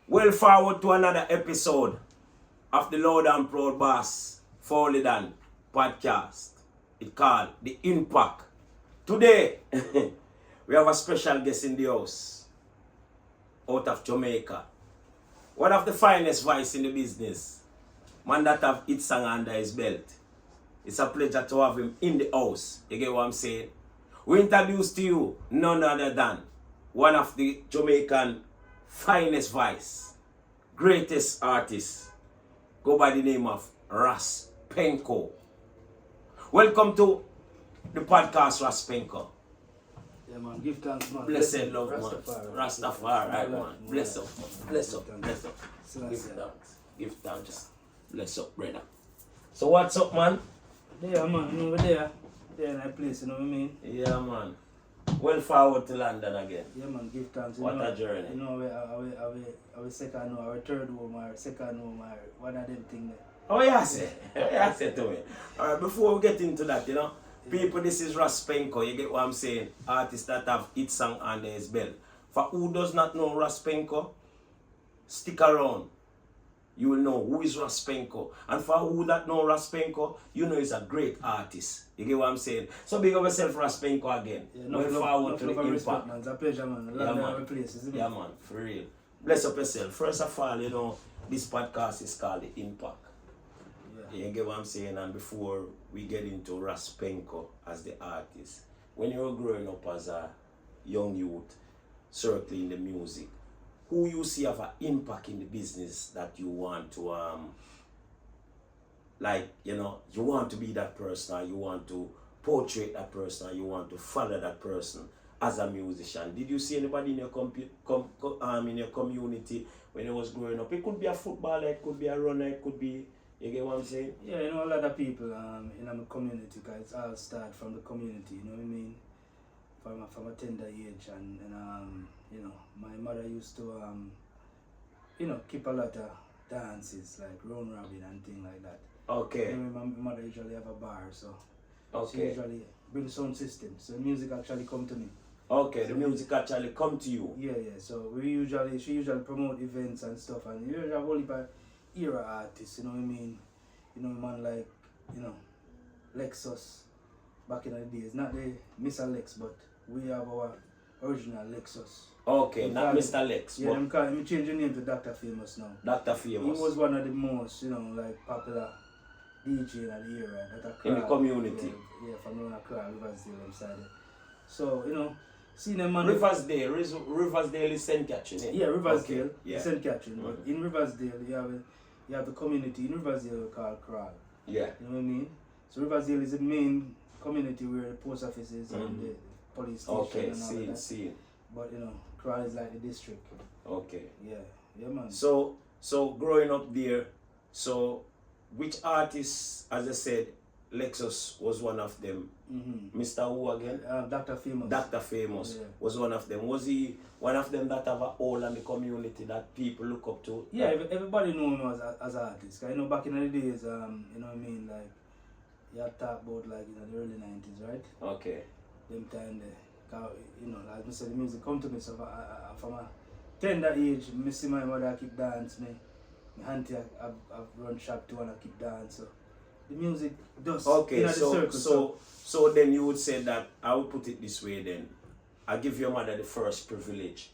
Well, forward to another episode of the Loud and Proud Boss Fowlie podcast. It's called The Impact. Today, we have a special guest in the house out of Jamaica. One of the finest voices in the business. Man that have hit song under his belt. It's a pleasure to have him in the house. You get what I'm saying? We introduce to you none other than one of the Jamaican finest voice, greatest artist, go by the name of Penco. Welcome to the podcast, Penco. Yeah, man, give thanks, man. Blessed love, man. Rastafari, right, man. Bless up, bless up, bless up. Give thanks, give thanks. Bless up, brother. So what's up, man? Yeah, man, you know, we're there. There in that place, you know what I mean? Yeah, man. Well forward to London again. Yeah, man, give thanks. What a journey. You know, our second home, our third home, our second home, one of them things there. Oh, yeah, say. Yeah, say to me. Alright, before we get into that, you know, people, this is Penco. You get what I'm saying? Artists that have hit song under his belt. For who does not know Penco, stick around. You will know who is Penco. And for who that know Penco, you know he's a great artist. You get what I'm saying? So big up yourself, Penco again. Yeah, no, well forward to the impact. Respect, man. It's a pleasure, man. Yeah, man. Place, isn't it? Yeah, man, for real. Bless up yourself. First of all, you know, this podcast is called The Impact. Yeah. You get what I'm saying? And before we get into Penco as the artist, when you were growing up as a young youth, circling the music, who you see have an impact in the business that you want to like, you know, you want to be that person, or you want to portray that person, or you want to follow that person as a musician. Did you see anybody in your in your community when you was growing up? It could be a footballer, it could be a runner, it could be, you get what I'm saying? Yeah, you know, a lot of people in my community, because it's all start from the community, you know what I mean? From a tender age, and you know, my mother used to you know, keep a lot of dances like round robin and things like that. Okay. You know, my mother usually have a bar, so she Okay. usually bring sound system, so music actually come to me. Okay, the music actually come to you. Yeah. So she usually promote events and stuff, and you usually have only by era artists, you know what I mean? You know, man like, you know, Lexus back in the days, not the Mr. Lex, but we have our original Lexus. Okay, not Mr. Lex. Yeah, them call him, change the name to Dr. Famous now. Dr. Famous. He was one of the most, you know, like popular DJ in the era that in the community. Yeah, from around Accra, Riversdale, inside there. So, you know, seeing them man. Riversdale is St. Catherine. Eh? Yeah, Riversdale, okay. Yeah. St. Catherine. But in Riversdale, you have the community in Riversdale called Crawl. Yeah. You know what I mean? So Riversdale is the main community where the post office is and the police station okay, and all that. see. But you know, Crawl is like the district. Okay. Yeah, man. So growing up there, so which artists, as I said, Lexus was one of them. Mr. Who again? Dr. Famous. Dr. Famous was one of them. Was he one of them that have a hole in the community that people look up to? Yeah, everybody know him as an artist. Cause you know, back in the days, you know what I mean, like, you had talk about like, you know, the early 90s, right? Okay. Them time there. You know, as I said, the music come to me, so from a tender age, I see my mother keep dance, my auntie I've run shop too and I keep dance, so the music does. Okay, the circle, so then you would say that, I would put it this way then, I give your mother the first privilege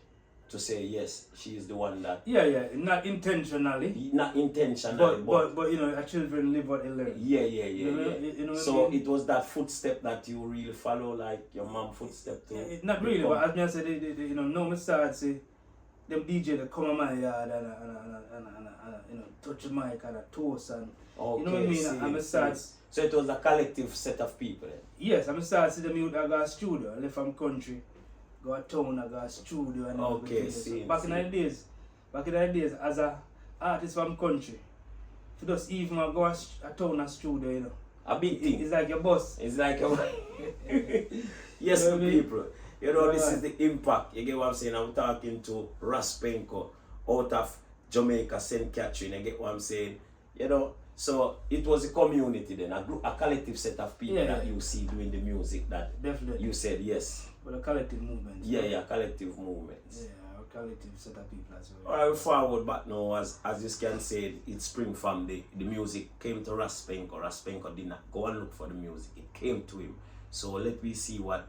to say yes, she is the one that... Yeah, not intentionally. Not intentionally, but you know, our children live what they learn. Yeah. You know so I mean? it was that footstep that you really follow, like your mom footstep too? Not really, but as I said, you know, now I start say, them DJ that come on my yard and you know, touch the mic and a toast and okay, you know what I mean? I'm start. So it was a collective set of people. Yes, I'm start see them youth I got a studio. I left from country, go to town, I got a studio and okay, so back in the days, as a artist from country, if you just even go a town a studio, you know. A big thing. It's like your boss. It's like your yes, you know people. You know, this is the impact. You get what I'm saying? I'm talking to Penco out of Jamaica, St. Catherine. You get what I'm saying? You know, so it was a community then, a collective set of people that you see doing the music that definitely you said yes. But a collective movement. Yeah, collective movement. Yeah, collective set of people as well. Alright, we forward back now, as you can say, it spring from the music came to Penco. Penco did not go and look for the music, it came to him. So let me see what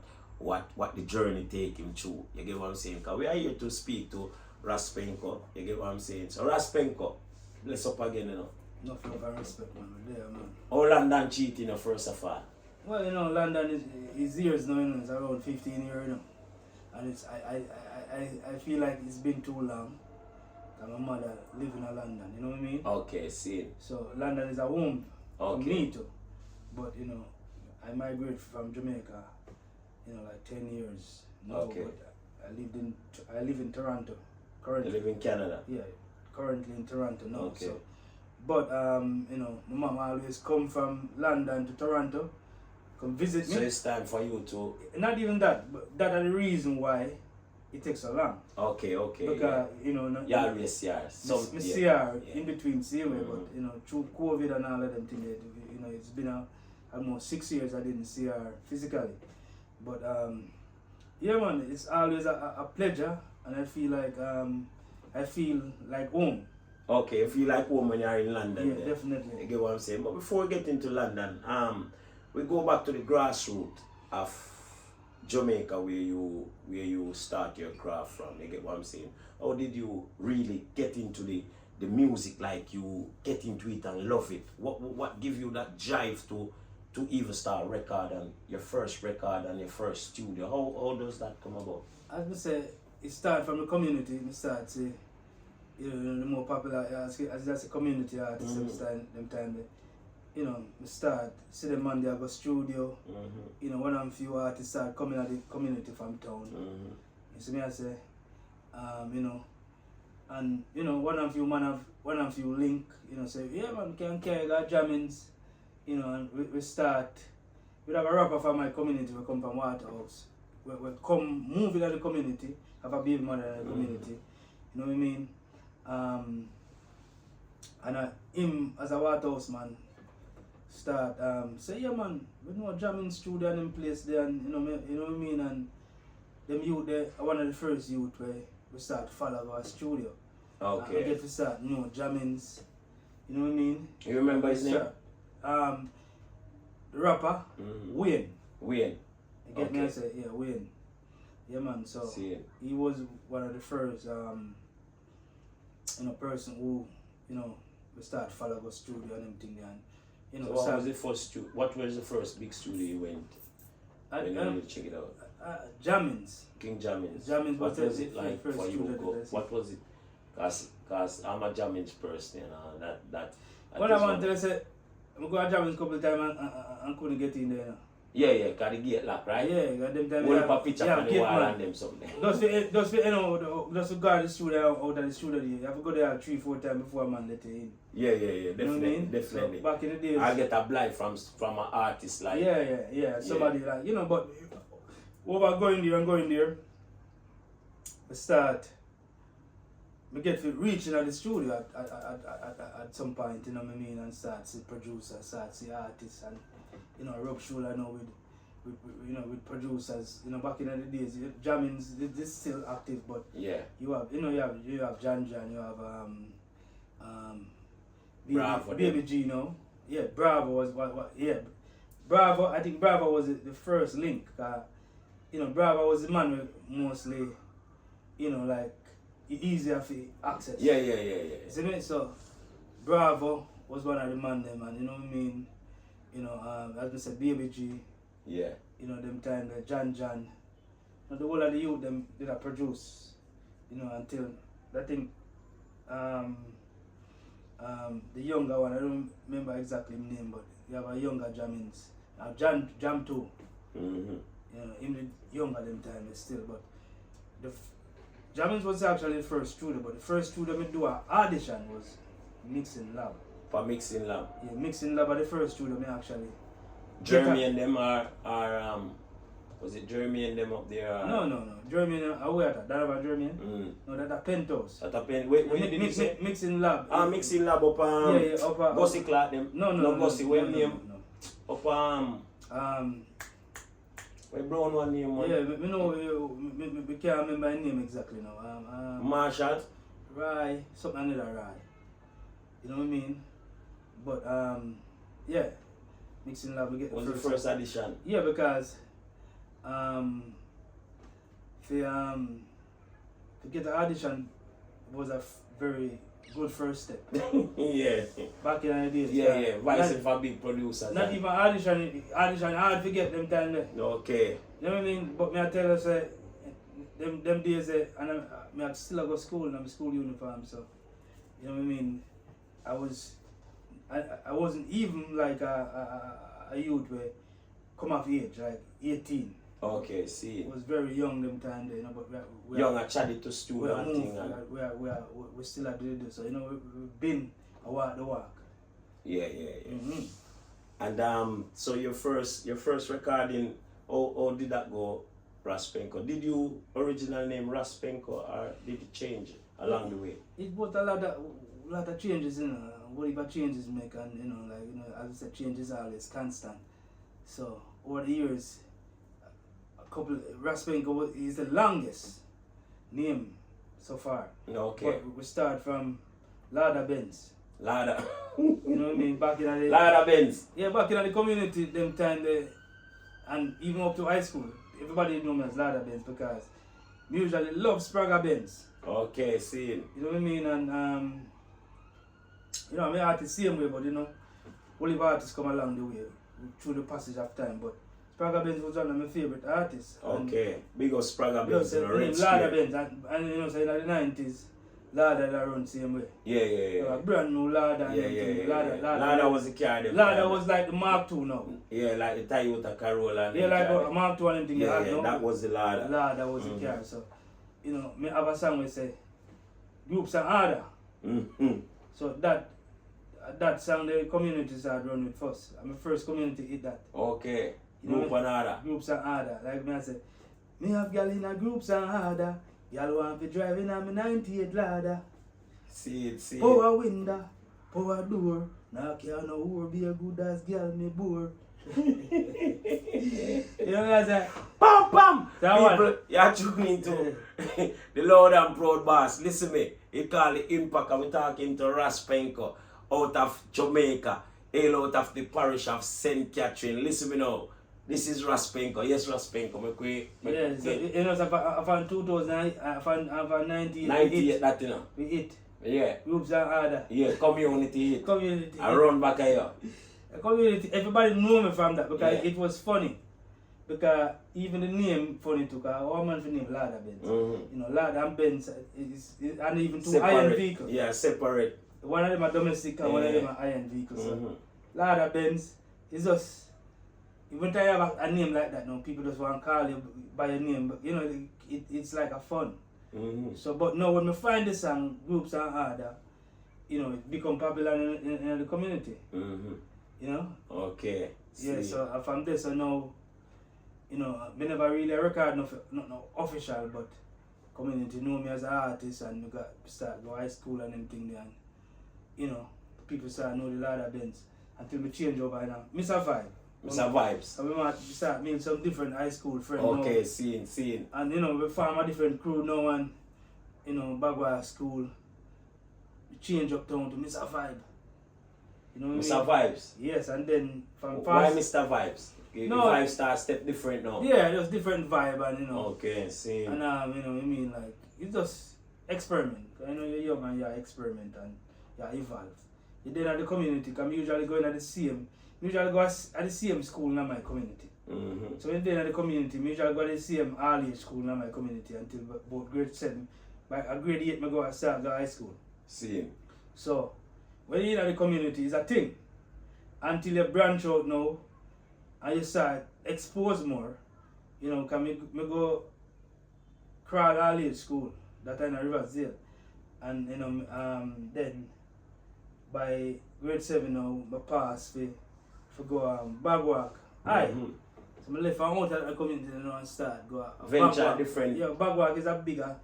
the journey take him through. You get what I'm saying? Because we are here to speak to Penco. You get what I'm saying? So Penco, bless up again, you know. Enough love and respect, man. We're there, man. How London cheating, you know, first of all? Well, you know, London is years now, you know, it's around 15 years, you know. And it's I feel like it's been too long. My mother live in London, you know what I mean? Okay, see. So London is a home for Okay. me too. But you know, I migrated from Jamaica, you know, like 10 years. No, Okay. but I live in Toronto You currently. live in Canada? Yeah, currently in Toronto now. Okay. So, but you know, my mom always come from London to Toronto, come visit me. So it's time for you to... Not even that, but that are the reason why it takes so long. Okay, Because you know, You always see her. me see her yeah. in between same way, Mhm. but you know, through COVID and all of them things, you know, it's been almost 6 years I didn't see her physically. But yeah, man, it's always a pleasure, and I feel like home. Okay, you feel like home when you're in London. Yeah, then. definitely. You get what I'm saying? But before we get into London, we go back to the grassroots of Jamaica where you start your craft from. You get what I'm saying? How did you really get into the music, like you get into it and love it? What give you that drive to even start record and your first record and your first studio? How does that come about? As I say, it started from the community. It started to, you know, the more popular as that's a community artist. Them time, you know, we start see them man there go studio. You know, one of few artists start coming at the community from town. You see me I say, you know, and you know one of you link. You know, say yeah man, can carry got jammings. You know, and we start. We have a rapper from my community. We come from Waterhouse. We come move in the community. Have a baby mother in the community. You know what I mean? And him as a Waterhouse man start say yeah man, we know a jamming studio in place there, and you know what I mean, and them youth there are one of the first youth where we start to follow our studio. Okay. And we get to start, you know, jammings. You know what I mean? You remember his name? The rapper, Wayne. Wayne. You get me? I say, yeah, Wayne. Yeah, man. So See. he was one of the first, you know, person who, you know, we start follow our studio and everything, and you know. So what was the first big studio you went? When you check it out? Jammins. King Jammins. Jammins. What was it like first for you? studio that I see. What was it? Cause I'm a Jammins person, you know. That. What I want to say, I go to Jammins a couple of times and couldn't get in there. You know. Yeah, cause the gate lock, right? Yeah, got them time. Hold up a picture on the wall man. and them something. Just for you know, just to guard the studio out of the studio there. You have to go there 3-4 times before a man let you in. Yeah, You know what I mean? definitely. So back in the days. I get a blind from an artist like. Yeah. Somebody like, you know, but over going there, we start. We get to reach in the studio at some point, you know what I mean, and start see producers, start see artists, and you know, rub shoulder now with producers. You know, back in the days, jammings this is still active, but Yeah. you have Jan, you have Bravo, Baby G, you know. Yeah, Bravo was what yeah. Bravo, I think Bravo was the first link. You know, Bravo was the man with mostly, you know, like easier for access. Yeah. See me? So Bravo was one of the man them, and you know what I mean? You know, as I said, Baby G, Yeah. you know, them time the Jan. You know, the whole of the youth them did a produce, you know, until I think the younger one, I don't remember exactly his name, but you have a younger Jammins. Jam too. Mm-hmm. You know, him the younger them time still, but the Jammins was actually the first studio, but the first studio me do an audition was Mixing Lab. For Mixing Lab. Yeah, Mixing Lab are the first studio me actually. Jeremy and them are was it Jeremy and them up there? No. Jeremy, where at that? That about Jeremy? No, that's a penthouse. That happened. Wait, did you say? Mixing Lab. Mixing Lab up yeah, up Bossy Clark them. No, Bossy, where name? no. Up My brown one name, man. Yeah, me know, me can't remember his name exactly now. Marshall. Rye, something another Rye. You know what I mean? But, yeah. Mixing Lab, we get Was the first edition. Yeah, because, to get the audition was a very good first step. Yeah. Back in the days. Yeah. Vice for big producers. Not even audition hard to get them time there. Okay. You know what I mean? But me I tell you, say, them days, and I still go to school in my school uniform, so, you know what I mean? I wasn't even like a youth where come of age, like 18. Okay, see. I was very young them time there, you know, but we young and chatty to student and thing. We still are doing this, so, you know, we've been a walk the walk. Yeah. Mm-hmm. And so your first recording, how did that go, Penco? Did you original name Penco or did it change along the way? It brought a lot of changes, you know. Whatever changes make, and you know, like, you know, as I said, change is always constant. So over the years, Penco is the longest name so far. Okay. But we start from Lada Benz. Lada. You know what I mean? Back in the Lada Benz. Yeah, back in the community them time there, and even up to high school, everybody knew me as Lada Benz because me usually love Sprague Benz. Okay, see. You know what I mean? And you know, I mean, artists same way, but you know, only artists come along the way through the passage of time. But Sprague Benz was one of my favorite artists. Okay, big up Sprague Benz in a red Lada square. Benz, and you know, so in the 90s, Lada that run same way. Yeah. So a brand new Lada. Lada was the car. Lada was like the Mark II now. Yeah, like the Toyota Corolla. Yeah, like a Mark II and anything. Yeah, that was the Lada. Lada was the car. So, you know, me have a song where say, groups are harder. So that song the community started running with first. I'm the first community hit that. Okay. You Group and harder. Groups are harder. Like me I say, me have gal in a groups are harder. Y'all want to drive in on my 98 ladder. See it. Power window, power door. Now can't no whore be a good ass girl me bore. You know what I say? Pam! That People, you're tuning to the Lord and Proud Boss. Listen me, he call the Impact and we're talking to Penco out of Jamaica, hail out of the parish of St. Catherine. Listen me now. This is Penco. Yes, Penco. Yeah, so, you know, so I found 2000, I found 98. 98, that you know. We hit. Yeah. Groups are harder. Yeah, community hit. Community. I run back here. Community, everybody know me from that because it was funny. Because even the name funny too, because our man for name Lada Benz. You know, Lada and Benz and even two separate. iron vehicles. Yeah, separate. One of them are domestic and one of them are iron vehicles. So Lada Benz is just, even if you have a name like that now, people just want to call you by your name, but you know, it's like a fun. So, but now when we find the song, groups are harder, you know, it become popular in the community. You know? Okay. Yeah, so from this, so now, you know, I never really record no official, but community know me as an artist and we got start go high school and everything there. And, you know, people start know the Lada Benz until we change over now. Mr. Vibes. So we might start meeting some different high school friends. Okay, now. seeing. And you know, we form a different crew now and you know, Bagua school. We change uptown to Mr. Vibe. You know what Mr. I mean? Vibes. Yes, and then from Why fast. Mr. Vibes? The No, vibe start step different now. Yeah, there's different vibe and you know. Okay, see. And you know, I mean like it's just experiment. I know you're young and you experiment and you evolve. You then at the community, because I'm usually going at the same. Usually go at the same school in my community. So when then at the community, I usually go at the same all-age school in my community until about grade 7. By grade 8, I go and start the high school. See. So when you're in the community, it's a thing. Until you branch out now and you start expose more, you know, because I go crawl all-age school that time in Riversdale. And you know, then by grade 7 now, I pass for go Bagwalk. Aye. So I left out of the community and start go venture Bagwalk. different. Yeah, Bagwalk is a bigger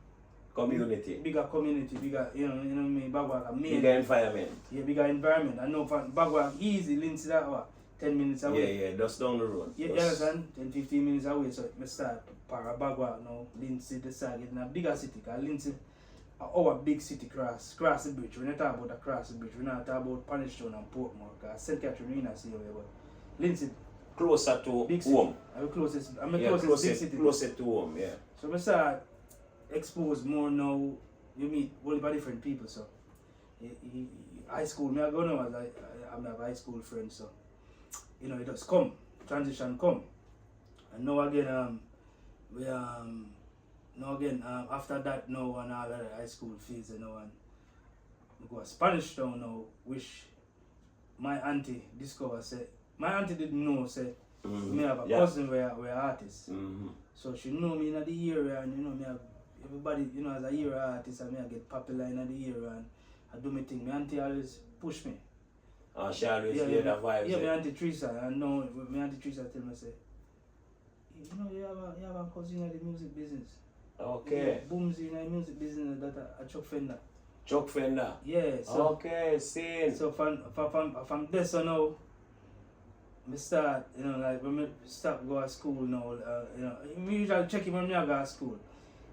community. Bigger community, bigger, you know what I mean, Bagwalk a main. Bigger environment. Yeah, bigger environment. I know from Bagwalk easy links that way. 10 minutes away. Yeah, just down the road. Yeah, you understand? 10, 15 minutes away. So I start Parabagua now, Lindsay decide getting a bigger city. Because Lindsay, our big city cross the bridge. We're not talking about across the bridge. We're not talking about Punishtown and Portmore. Because St. Catherine is here, but Lindsay. Closer to big home. I'm closest big city. Closer to home, yeah. So I start expose more now. You meet all about different people. So high school, me I go now as I have high school friends. So you know it does come, transition come, and now again we now again after that now and all of the high school fees and now and we go to Spanish Town now, which my auntie discovered said. My auntie didn't know, say, me have a cousin where artist. So she know me in the area and you know me have everybody, you know, as a area artist and me I get popular in the area and I do my thing. My auntie always push me. Oh, she always hear the vibes. Yeah, my auntie Teresa, and now my auntie Teresa tell me say, you know you have a cousin in the music business. Okay. Booms in the music business that a Chuck Fender. Chuck Fender? Yeah, so okay, same. So from this on now I start, you know, like when I start go to school now, you know, I usually check it when I go to school.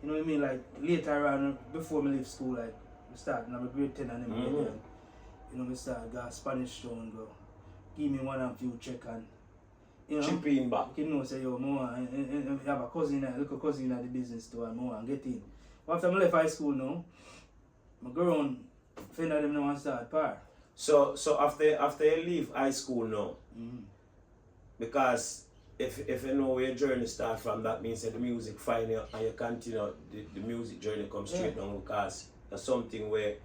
You know what I mean? Like later on, before I leave school, like I start, and I'm a grade 10 and everything. You know, I start go to Spanish Town, go give me one and few check and, you know, chip in back. You know, say, yo, more, and have a cousin, a little cousin in the business too, and more, and get in. But after I left high school now, I go around, find out them now and start par. So after you leave high school now, because if you know where your journey starts from, that means that the music find you and you continue the music journey comes straight down because that's something where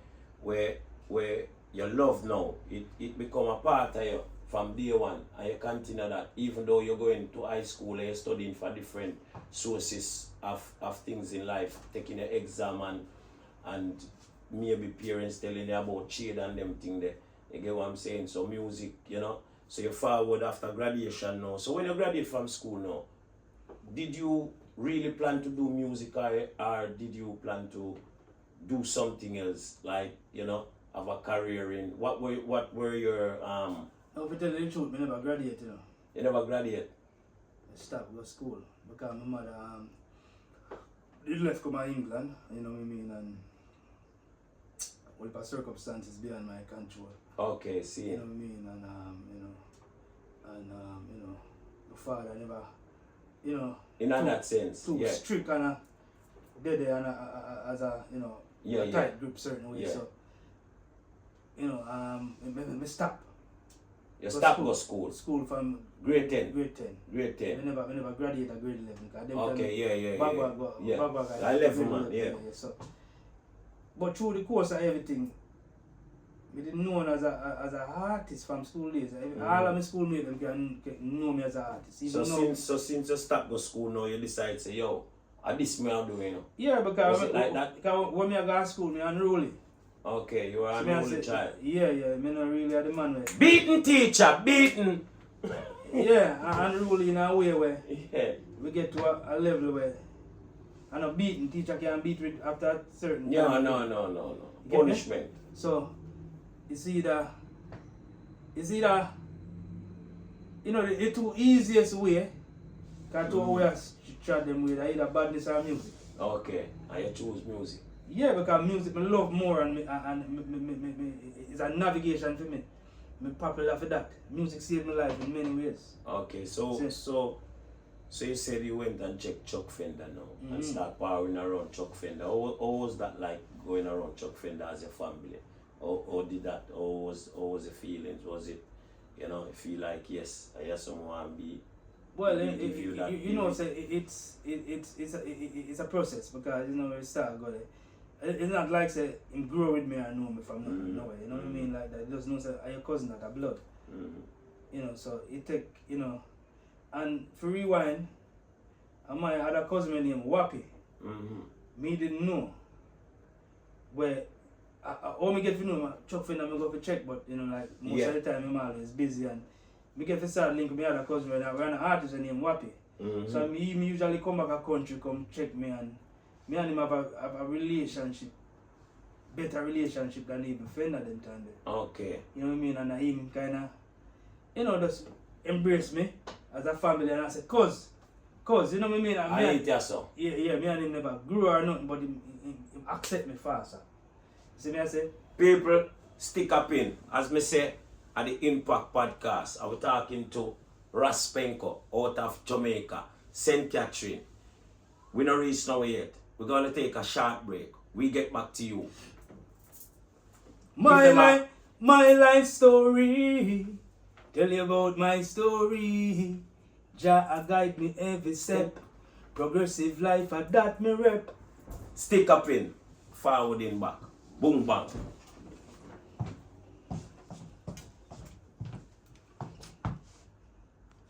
you love now. It become a part of you from day one and you continue that even though you're going to high school and you're studying for different sources of things in life, taking your exam and maybe parents telling you about shade and them things there. You get what I'm saying? So music, you know. So you forward after graduation now. So when you graduate from school now, did you really plan to do music or did you plan to do something else? Like, you know, have a career in what were your No, to tell you the truth, I never graduated, you know. You never graduate? I stopped go school because my mother did left come to England, you know what I mean, and all the circumstances beyond my control. Okay, see. You know what I mean, and you know, my father never, you know, in that sense, too strict and dead there and as a, you know, a tight group certain way. So, you know, I stop. You stop go school? School from grade 10. Grade 10. Grade 10. I never graduated at grade 11. Okay, Bagua, I left man, yeah. So, but through the course of everything, I didn't know as an artist from school days. All of my schoolmates can know me as an artist. So since you stop go school now, you decide to say, yo, this me I'm doing, you know? Yeah, because like that? Because when I go to school, I unruly. Okay, you are an unruly child. Yeah, I'm not really the man where. Beaten teacher, beaten! Yeah, I'm unruly in a way where we get to a level where and a beaten teacher can beat with after a certain time. No. Punishment. So it's either you know the two easiest way can two ways try them with either badness or music. Okay, and you choose music. Yeah, because music I love more and it's a navigation for me. I'm popular for that. Music saved my life in many ways. Okay, so you said you went and checked Chuck Fender now and start powering around Chuck Fender. How was that like going around Chuck Fender as a family? Or did that? Or was the feelings? Was it, you know, you feel like yes, I hear someone be. Well, you know, it's a process because you know we start got it. It's not like say him grow with me and know me from nowhere. You know what I mean? Like that. There's no say are your cousin that are blood. You know, so it take you know, and for rewind, my other cousin named Wappy. Me didn't know where. All me get to know, Chuck Fender, I go for check, but you know, like most of the time, I'm always busy and me get to start link with my other cousin when we're an artist named Wappy. So me usually come back a country, come check me and him have a relationship, better relationship than even Fender them time there. Okay. You know what I mean? And him kind of, you know, just embrace me as a family, and I said, cuz, you know what I mean? I ain't there, so. Yeah, me and him never grew or nothing, but him accept me faster. See me, I say? People, stick up in. As me say, at the Impact Podcast, I was talking to Ras Penco out of Jamaica, St. Catherine. We not reached nowhere yet. We're going to take a short break. We get back to you. My life story. Tell you about my story. Jah guide me every step. Progressive life, that me rep. Stick up in. Forward in back. Boom bang.